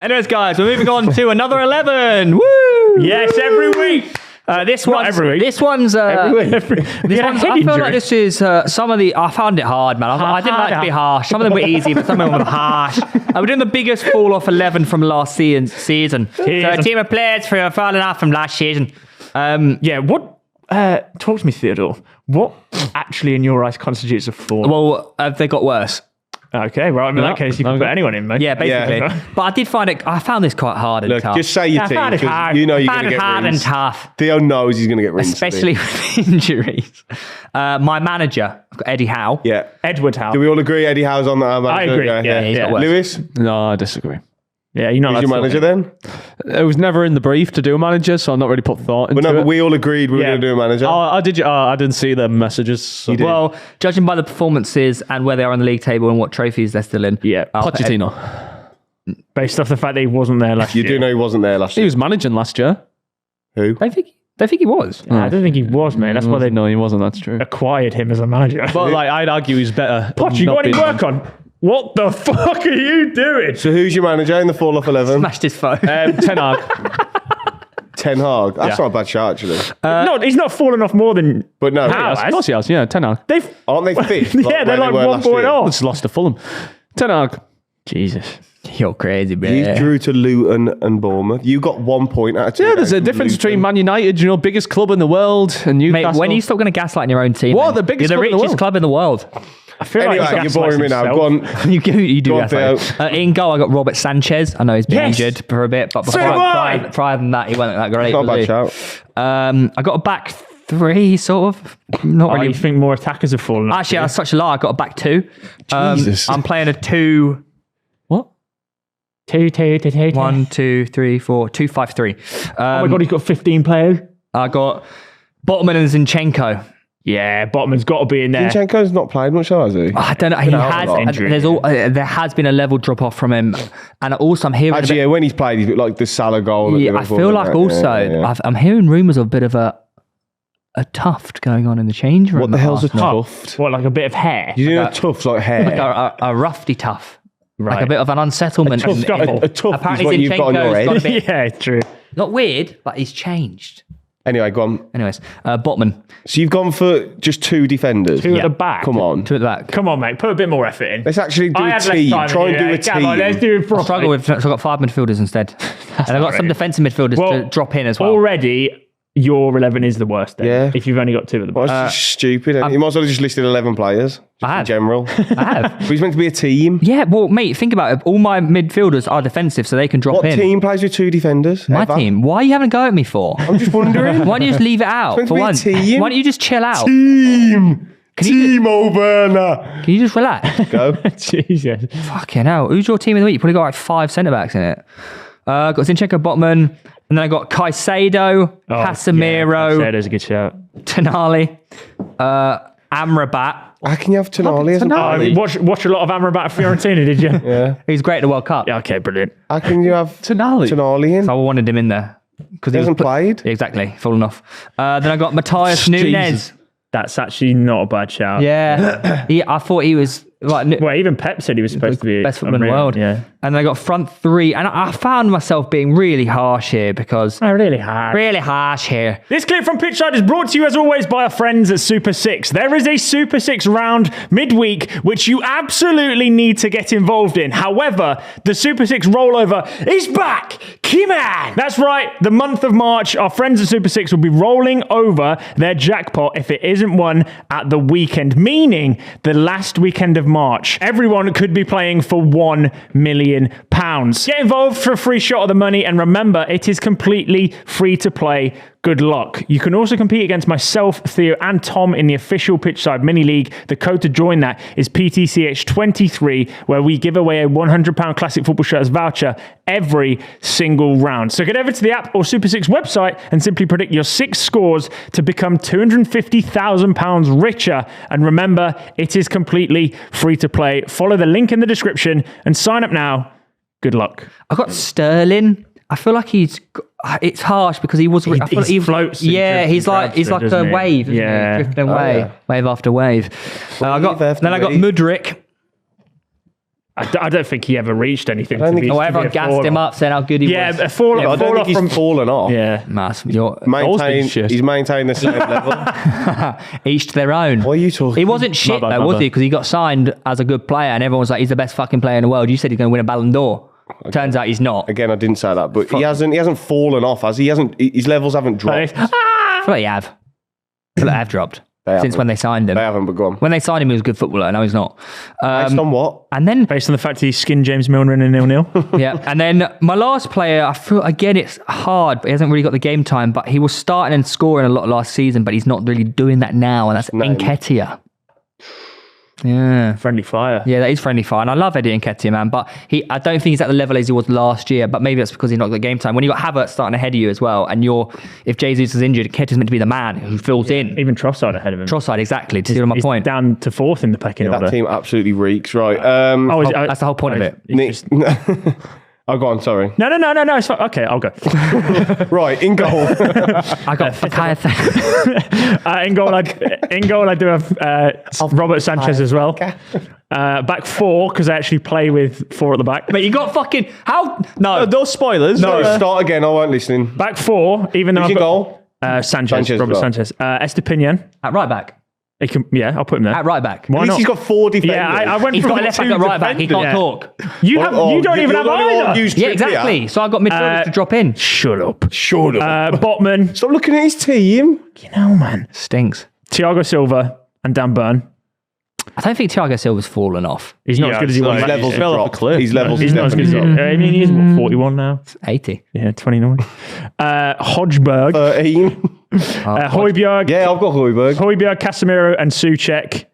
Anyways, guys, we're moving on to another 11. Woo! Yes, every week. This Not one's every week. This one's. Every week. This one's I feel like this is some of the. I found it hard, man. I didn't like to be harsh. Some of them were easy, but some of them were harsh. We're doing the biggest fall off 11 from last season. So a team of players for falling off from last season. What? Talk to me, Theodore. What actually, in your eyes, constitutes a fall? Well, have they got worse? Okay, well, in that case, you can put anyone in, mate. Yeah, basically. Yeah. But I did find it. I found this quite hard and tough. Just say your team. found it hard. You know you're I going found to it get hard rinsed. and tough. Theo knows he's going to get rinsed. Especially with injuries. My manager, I've got Eddie Howe. Yeah. Edward Howe. Do we all agree Eddie Howe's on that? I agree. Yeah, he's got worse. Lewis, No, I disagree. Yeah, you're not who's your allowed to manager talk. then? It was never in the brief to do a manager, so I've not really put thought into But it. we all agreed we were Yeah. going to do a manager. I did. I didn't see the messages. So. You did. Well, judging by the performances and where they are on the league table and what trophies they're still in. Yeah, I'll put Ed- Pochettino. based off the fact that he wasn't there last You year. do know he wasn't there last He year. was managing last year. Who? Don't think he was. I don't think he was, mate. That's why they No, he wasn't. That's true. acquired him as a manager. But like, I'd argue he's better. Poch, you not got any being- work on? What the fuck are you doing? So who's your manager in the fall off 11? Smashed his phone. Ten Hag. Ten Hag. That's not a bad shout, actually. No, he's not fallen off more than. But no, How? Of course he has. Yeah, Ten Hag. They've. aren't they fifth? Yeah, they're like where they were 1 last point year? off. Just lost to Fulham. Ten Hag. Jesus. You're crazy, man. You drew to Luton and Bournemouth. You got 1 point out of 2. Yeah, there's a games difference from Luton. between Man United, biggest club in the world, and Mate, Newcastle. when are you still going to gaslight your own team? What? man? The biggest You're the club in the richest world. club in the world. I feel Anyway, like you're boring me now. Go on. you do Go on, gaslight. In goal, I got Robert Sanchez. I know he's been Yes. injured for a bit, but So do I. prior than that, he wasn't that great. Not a was bad he? shout. I got a back three, sort of. Not Oh, really. you think more attackers have fallen off? Actually, that's such a lie. I got a back two. Jesus. I'm playing a 2. What? 1, 2, 3, 4, 2, 5, 3. Oh my god, he's got 15 players. I got Botman and Zinchenko. Yeah, Botman's got to be in there. Zinchenko's not played much, has he? I don't know. He out a has. lot. Injury. There has been a level drop off from him, and also I'm hearing. Actually, yeah, when he's played, he's been like the Salah goal. at Yeah, I Liverpool feel and like that. also Yeah. I'm hearing rumours of a bit of a tuft going on in the change room. What the at hell's a Arsenal. tuft? What, like a bit of hair? You know, tufts like hair. Like a roughy tuff, like Right. a bit of an unsettlement. tuff in- scuffle. A tuft is Apparently what you've got on your Zinchenko's got a head. bit- Yeah, true. Not weird, but he's changed. Anyway, go on. Anyways, Botman, So you've gone for just 2 defenders. Two at the back. Come on. 2 at the back. Come on, mate. Put a bit more effort in. Let's actually do I a had less team. time Try than and do you. a Come on, let's team. do it properly. Struggle with. So I've got 5 midfielders instead, and I've got some defensive midfielders to drop in as well. Already, your 11 is the worst then. Yeah. If you've only got 2 at the Well, back. it's just stupid. You might as well have just listed 11 players. Just I in have. general. I have. But he's meant to be a team. Yeah, well, mate, think about it. All my midfielders are defensive, so they can drop What in. team plays with 2 defenders? My ever? team. Why are you having a go at me for? I'm just wondering. Why don't you just leave it out meant to for be a once? team. Why don't you just chill out? Team. Can you, Timo Werner. can you just relax? Go. Jesus. Fucking hell. Who's your team of the week? You probably got like 5 centre-backs in it. Got Zinchenko, Botman, and then I got Caicedo, Casemiro, Caicedo's a good shout. Tonali, Amrabat. How can you have Tonali as a Tonali. player? Watch a lot of Amrabat at Fiorentina, did you? Yeah. He's great at the World Cup. Yeah, okay, brilliant. How can you have Tonali in? So I wanted him in there. Because He hasn't played. Exactly. Fallen off. Then I got Matthias Nunes. That's actually not a bad shout. Yeah. I thought he was like Well, even Pep said he was supposed to be best footballer in the unreal. world. Yeah. And then I got front 3. And I found myself being really harsh here because Oh, really hard. really harsh here. This clip from Pitchside is brought to you as always by our friends at Super 6. There is a Super 6 round midweek which you absolutely need to get involved in. However, the Super 6 rollover is back. Come on! That's right, the month of March, our friends at Super 6 will be rolling over their jackpot if it isn't won at the weekend, meaning the last weekend of March. Everyone could be playing for £1 million. Get involved for a free shot of the money, and remember, it is completely free to play. Good luck. You can also compete against myself, Theo, and Tom in the official Pitchside Mini League. The code to join that is PTCH23, where we give away a £100 Classic Football Shirts voucher every single round. So get over to the app or Super 6 website and simply predict your 6 scores to become £250,000 richer. And remember, it is completely free to play. Follow the link in the description and sign up now. Good luck. I got Sterling. I feel like it's harsh because he was. I feel like he floats and Yeah, drifts he's and like grabs them, a doesn't he? wave. Isn't Yeah. he? Drifting away, yeah. wave after wave. I got after Mudryk. I don't think he ever reached anything. don't think- everyone gassed him up, saying how good he was. Yeah, a fall I don't off think from. he's fallen off. Yeah. Mass, He's maintained the same level. each to their own. What are you talking? He wasn't shit bad, though, my was bad. he? Because he got signed as a good player, and everyone was like, "He's the best fucking player in the world." You said he's going to win a Ballon d'Or. Turns out he's not. Again, I didn't say that, but he hasn't fallen off, has he? His levels haven't dropped. I feel like they have dropped since haven't. when they signed him. They haven't, but go on. When they signed him, he was a good footballer. Now he's not. Based on what? And then Based on the fact that he skinned James Milner in a 0-0. yeah, and then my last player, I feel again it's hard, but he hasn't really got the game time. But he was starting and scoring a lot last season, but he's not really doing that now, and that's Nketiah. Yeah. Friendly fire. Yeah, that is friendly fire. And I love Eddie Nketiah, man. But I don't think he's at the level as he was last year. But maybe that's because he's not got the game time. When you got Havertz starting ahead of you as well, and if Jesus is injured, Nketiah's meant to be the man who fills in. Even Trossard ahead of him. Trossard, exactly. To see my He's point. down to 4th in the pecking order. That team absolutely reeks, right? That's the whole point of it. It's Nick, just- oh, go on, sorry. No, it's fine. Okay, I'll go. Right, in goal. I got In goal, I do have Robert Sanchez as well. Back 4, because I actually play with 4 at the back. But you got fucking... How? No. Those spoilers. No, start again. I won't listening. Back 4, even though Who's I've in got goal? Sanchez, Robert well. Sanchez. Estepinian. At right back. I'll put him there. At right back. Why At least not? he's got 4 defenders. Yeah, I went He's from got a left back at right back. He can't Yeah. talk. You don't even have either. Yeah, exactly. So I got midfielders to drop in. Shut up. Shut up. Botman. Stop looking at his team. You know, man. Stinks. Thiago Silva and Dan Burn. I don't think Thiago Silva's fallen off. He's not as good as he was. His levels fell have off a dropped. cliff. His levels He's not as good as he definitely was. dropped. I mean, he's what, 41 now? 80. Yeah, 29. Hodgberg. 13. Højbjerg. Yeah, I've got Højbjerg. Højbjerg, Casemiro, and Souček.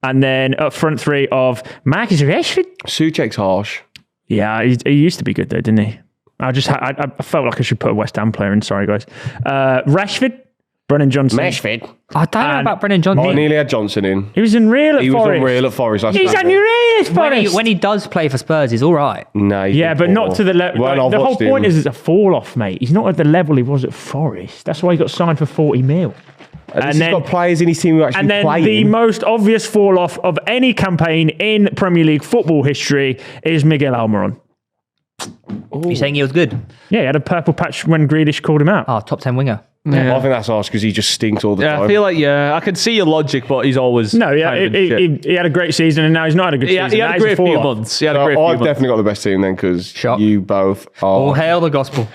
And then up front 3 of Marcus Rashford. Souček's harsh. Yeah, he used to be good though, didn't he? I felt like I should put a West Ham player in. Sorry, guys. Rashford, Brennan Johnson. I don't know about Brennan Johnson. I nearly had Johnson in. He was unreal at He was Forest. unreal at Forest last He's time. unreal at Forest. When he does play for Spurs, he's all right. No, Yeah, but not to the level. Well, I've The whole watched point him. is it's a fall off, mate. He's not at the level he was at Forest. That's why he got signed for 40 mil. And he's got players in his team who actually And then play. the most obvious fall off of any campaign in Premier League football history is Miguel Almiron. You're saying he was good? Yeah, he had a purple patch when Grealish called him out. Oh, top 10 winger. I think that's harsh because he just stinks all the Yeah, time. I feel like, I can see your logic, but he's always... No, yeah, kind of shit. he had a great season and now he's not had a good season. He had Now a he's great few fall-off. months. He had a So great few I've months. definitely got the best team then because Shock. you both All are. hail the gospel.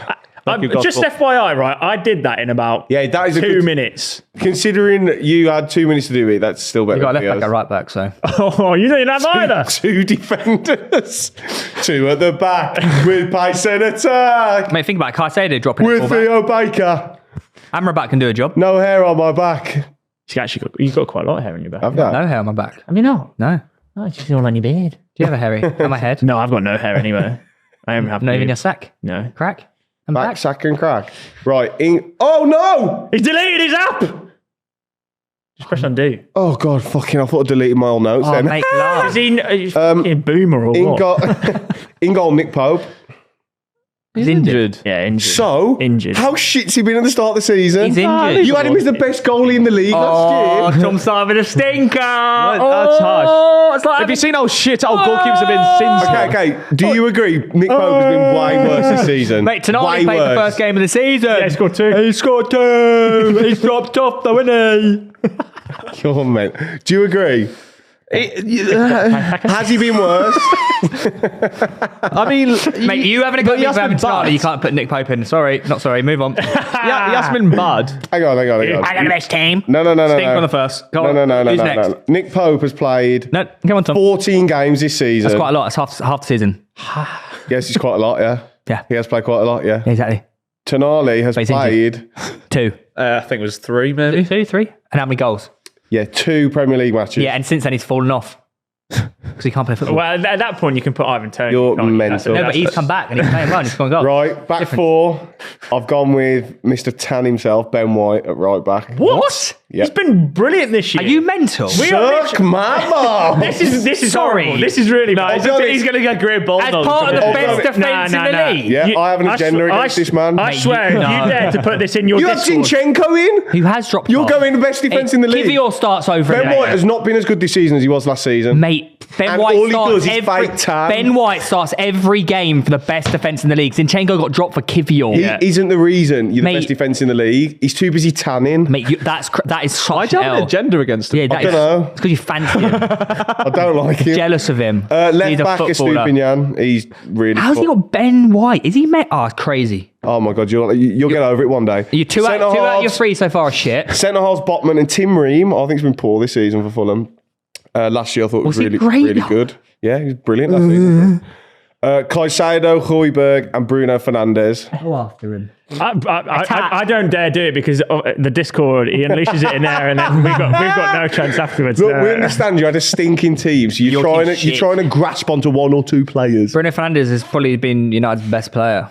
Just FYI, right? I did that in about Yeah, that is a 2 good- minutes. Considering you had 2 minutes to do it, that's still better. You got a than left back, a yours. right back, so. Oh, you didn't have either. 2 defenders, 2 at the back with pace and attack. Mate, think about it. Caicedo dropping With it full back. Theo Baker, Amrabat can do a job. no hair on my back. You've got quite a lot of hair on your back. I've got. No hair on my back. Have you not? No. Oh, it's just all on your beard. Do you have a hairy on my head? No, I've got no hair anywhere. I don't have Not to. even your sack? No. Crack? I'm Back, back. sack and crack. Right. Oh no! He's deleted his app! Just press undo. Oh god, fucking! I thought I deleted my old notes Oh, then. mate, laugh. Is he fucking boomer or In what? goal, in goal, Nick Pope. He's injured. Yeah, injured. So Injured. How shit's he been at the start of the season? He's injured. You had him as the best goalie in the league Oh, last year. Tom Simon, a stinker. That's harsh. It's like Have you seen how shit our goalkeepers have been since? Okay. Do you agree? Nick Pope has been way worse this season. Mate, tonight way he played the worse. first game of the season. Yeah, he scored 2. He scored 2. He's dropped off though, isn't he? Come on, mate. Do you agree? Has he been worse? I mean, Mate, you having a go at he me has for having been started. bad. You can't put Nick Pope in. Sorry, not sorry. Move on. he has been bad. Hang on. I got the best team. No. Stink on the first. Go on. No. Who's next? No. Nick Pope has played No, come on, Tom. 14 games this season. That's quite a lot. It's half the season. Yes, it's quite a lot, yeah. Yeah. He has played quite a lot, yeah. Exactly. Tonali has But he's injured. played, 2. I think it was 3, maybe. 2, 3. And how many goals? 2 Premier League matches. Yeah, and since then he's fallen off. Because he can't play football. Well, at that point, you can put Ivan Toney. You're can't you? mental. No, but he's come back and he's playing well and he's gone goals. Right, back Different. 4. I've gone with Mr. Tan himself, Ben White, at right back. What? Yeah. He's been brilliant this year. Are you mental? Suck mama. This is Sorry. horrible. This is really bad. He's going to get great ball. As part of the best defence in the league. Yeah, I have an agenda against this man. I swear, if you dare to put this in your You have Discord. Zinchenko in? Who has dropped You're off. going the best defence in the league. Kivior starts over Ben him. White has not been as good this season as he was last season. Mate, Ben And White all he starts does is every fake tan. Ben White starts every game for the best defence in the league. Zinchenko got dropped for Kivior. He isn't the reason you're the Mate. best defence in the league. He's too busy tanning. Mate, that is such Why do you an have an L. agenda against him? Yeah, that don't know. It's because you fancy him. I don't like him. Jealous of him. Left He's a back is footballer. Stupinian. He's really. How's he got Ben White? Is he met? Oh, it's crazy. Oh my god, you'll get over it one day. You're two out of your three so far are shit. Centre halves Botman and Tim Ream. I think he's been poor this season for Fulham. Last year I thought it was he really great? really good. Yeah, he was brilliant last season. Caicedo, Højbjerg, and Bruno Fernandes. Go after him. I don't dare do it because of the Discord, he unleashes it in there and then we've got no chance afterwards. Look, we understand you had a stinking team, so you're trying to grasp onto one or two players. Bruno Fernandes has probably been United's best player.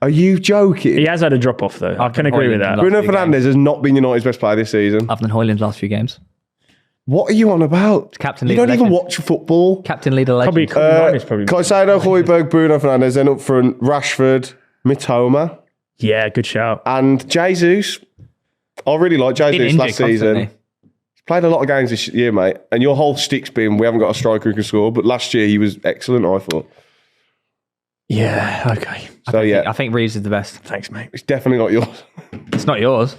Are you joking? He has had a drop off though. I can agree with that. Bruno Fernandes has not been United's best player this season. Other than Højlund's last few games. What are you on about? Captain You leader don't even legend. watch football. Captain leader legend. Probably probably. Caicedo, Højbjerg, Bruno Fernandes, then up front, Rashford, Mitoma, Yeah, good shout. and Jesus. I really like Been Jesus injured last season. constantly. He's played a lot of games this year, mate. And your whole stick's been, we haven't got a striker who can score, but last year he was excellent, I thought. Yeah, okay. So, yeah, I think Reeves is the best. Thanks, mate. it's definitely not yours. It's not yours.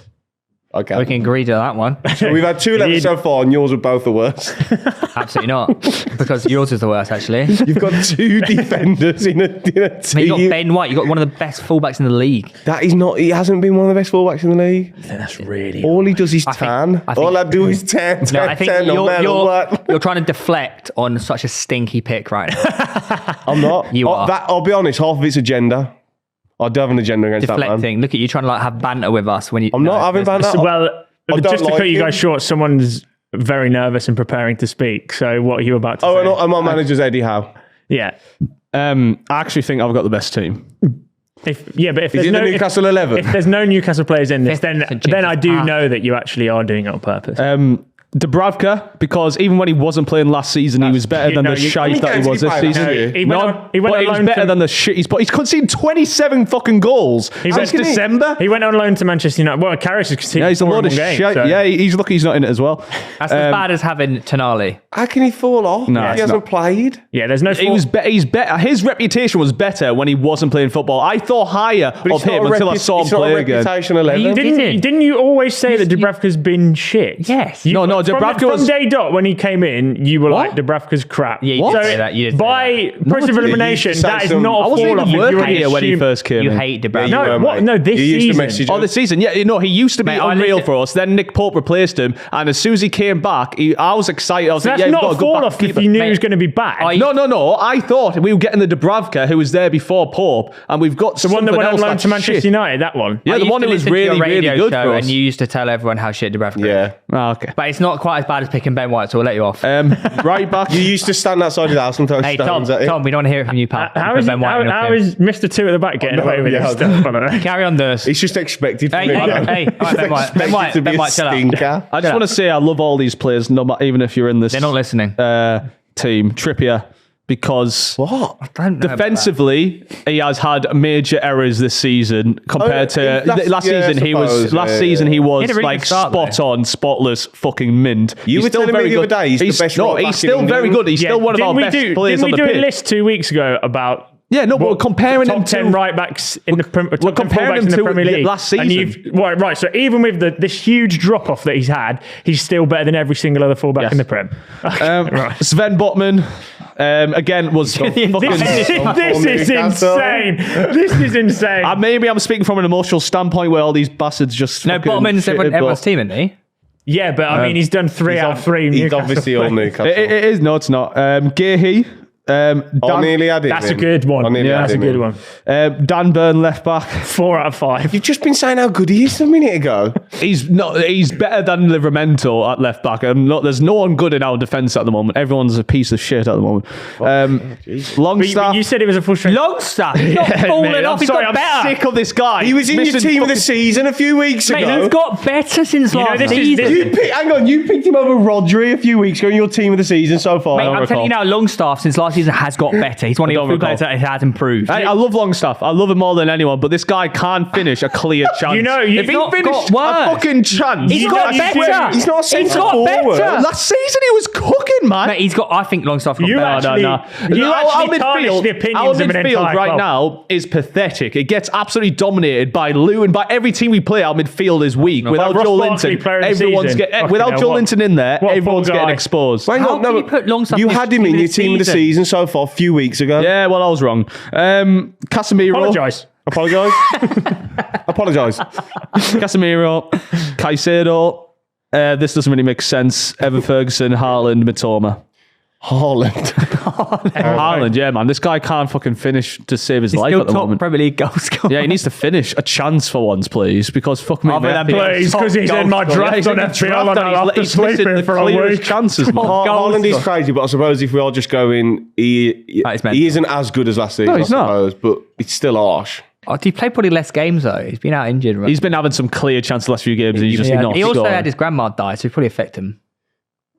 Okay. We can agree to that one. So we've had 2 levels so far, and yours are both the worst. Absolutely not. Because yours is the worst, actually. You've got 2 defenders in a Mate, you got team. Ben White. You got one of the best fullbacks in the league. That is not, he hasn't been one of the best fullbacks in the league. That's really. All he does is think- tan. I think- All I do is tan. No, I think tan, no matter what. you're trying to deflect on such a stinky pick right now. I'm not. You are. I'll be honest, half of it's agenda. I do have an agenda against that man. Deflecting. Look at you trying to have banter with us when you. I'm not having banter. Well, I don't just to like cut you him. guys short, someone's very nervous and preparing to speak. So what are you about to say? And my manager's Eddie Howe. Yeah. I actually think I've got the best team. But if Is there's it no the Newcastle 11? if there's no Newcastle players in this, then St. James's I do Park. know that you actually are doing it on purpose. Dubravka, because even when he wasn't playing last season, he was better than the shite that he was this season. He went on He was loan better to- than the shit he's put. He's conceded 27 fucking goals since December. He went on loan to Manchester United. Well, Karras has Yeah, he's a load of shit. Yeah, he's lucky he's not in it as well. That's as bad as having Tonali. How can he fall off? No, he it's hasn't not. played. Yeah, there's no. He's better. His reputation was better when he wasn't playing football. I thought higher of It's not him a until I saw him it's not a play again. reputation 11. Didn't you always say that Dubravka's been shit? Yes. You, No, Dubravka from was- day dot when he came in, you were What? like Dubravka's crap. Yeah, you so did say that. You did say by process of did. elimination, You used to that say is some- not I a wasn't fall even off. working here when he first came You in. hate Dubravka. you were, what? mate. No, this You used to season. message Oh, us. this season, yeah, he used to be Mate, I unreal listen- for us. Then Nick Pope replaced him, and as soon as he came back, I was excited. I was That's like, yeah, not we've a got a good fall back off if keeper. you knew Mate, he was going to be back. No. I thought we were getting the Dubravka who was there before Pope, and we've got the one that something went on else loan that's to Manchester shit. United, that one. Yeah, I the used one to who was listen to your really, really radio good show for us. and you used to tell everyone how shit Dubravka is. Yeah. Oh, okay. But it's not quite as bad as picking Ben White, so we'll let you off. Right back. You used to stand outside of the house and throw Hey, Tom, stones at him. we don't want to hear it from you, pal. How Put is Ben White in how with him. is Mr. Two at the back getting No, away with yeah, this stuff? I don't know. Carry on, Nurse. It's just expected from Hey, him. hey, all right, Ben White. Ben White, to be Ben a White, chill out. stinker. I just want to say I love all these players, even if you're in this They're not listening. team. Trippier, because What? Don't know about defensively he has had major errors this season compared to last season. He was He had a really like good start, spot on, spotless, fucking mint. You were telling me the other day he's the best right back He's in still England. very good. He's still one of our best players on Didn't the we do a pitch. list 2 weeks ago about Yeah, no, but we're comparing top him 10 to right backs in the top 10 comparing fullbacks him in the to Premier League last And season. right. So even with this huge drop off that he's had, he's still better than every single other fullback Yes. in the Prem. Right. Sven Botman. Again, was fucking. This is Newcastle. insane. This is insane. Maybe I'm speaking from an emotional standpoint where all these bastards just. No, fucking Botman's shitted, everyone's but- team, isn't he? Yeah, but I mean, he's done 3 out of 3. He's Newcastle obviously all players. Newcastle. It is. No, it's not. Gahey. I nearly had it. That's a good one. That's a good one. Dan Burn left back. 4 out of 5. You've just been saying how good he is a minute ago. He's better than Livramento at left back. There's no one good in our defence at the moment. Everyone's a piece of shit at the moment. Longstaff. You said it was a frustrating. Longstaff. He's not falling off. He's got better. Sick of this guy. He was in your team of the season a few weeks ago. He's got better since last season. You picked him over Rodri a few weeks ago in your team of the season so far. Mate, I'm telling you now, Longstaff since last season has got better. He's one of your few players that has improved. I love Longstaff. I love him more than anyone, but this guy can't finish a clear chance. If he finished a fucking chance, he's got better. He's not centre forward. Last season he was cooking, man. Mate, I think Longstaff's got better. Our midfield right now is pathetic. It gets absolutely dominated by Luton. By every team we play, our midfield is weak. Without Joel Linton, without Joel Linton in there, everyone's getting exposed. How can you put Longstaff? You had him in your team of the season so far a few weeks ago. Yeah, well, I was wrong. Casemiro. Apologise. Casemiro. Caicedo. This doesn't really make sense. Evan Ferguson, Haaland, Mitoma. Haaland, yeah, man. This guy can't fucking finish to save his life at the moment. Premier League goal scorer. Yeah, he needs to finish a chance for once, please, because fuck me. Please, because he's in my draft on FPL and I'll have to sleep in for a week. Chances, man. Haaland is crazy, but I suppose if we are just going, he isn't as good as last season, I suppose, but it's still harsh. He played probably less games though. He's been out injured. Right? He's been having some clear chances the last few games. And he's just not. He also had his grandma die, so it probably affected him.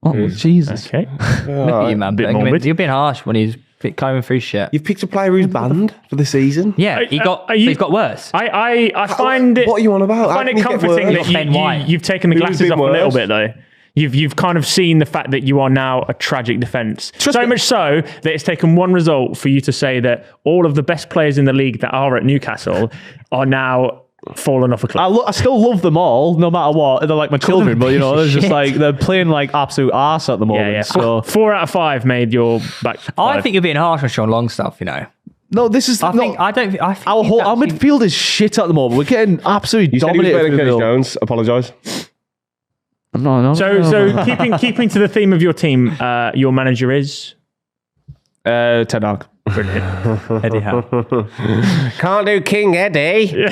Oh, Jesus. Okay. Look at you, man. You're being harsh when he's coming through shit. You've picked a player who's banned for the season. Yeah, he's got worse. I find it. What are you on about? I find it comforting that you've taken the glasses off a little bit though. You've kind of seen the fact that you are now a tragic defence. So much so that it's taken one result for you to say that all of the best players in the league that are at Newcastle are now fallen off a cliff. I still love them all, no matter what. They're like my children, but they're just like they're playing like absolute arse at the moment. Yeah. So 4 out of 5 made your back. I think you're being harsh on Sean Longstaff. No, this is. I think our midfield is shit at the moment. We're getting absolutely dominated. Curtis Jones. Apologise. No. So keeping to the theme of your team, your manager is Ten Hag. Brilliant. Eddie Howe. Can't do King Eddie.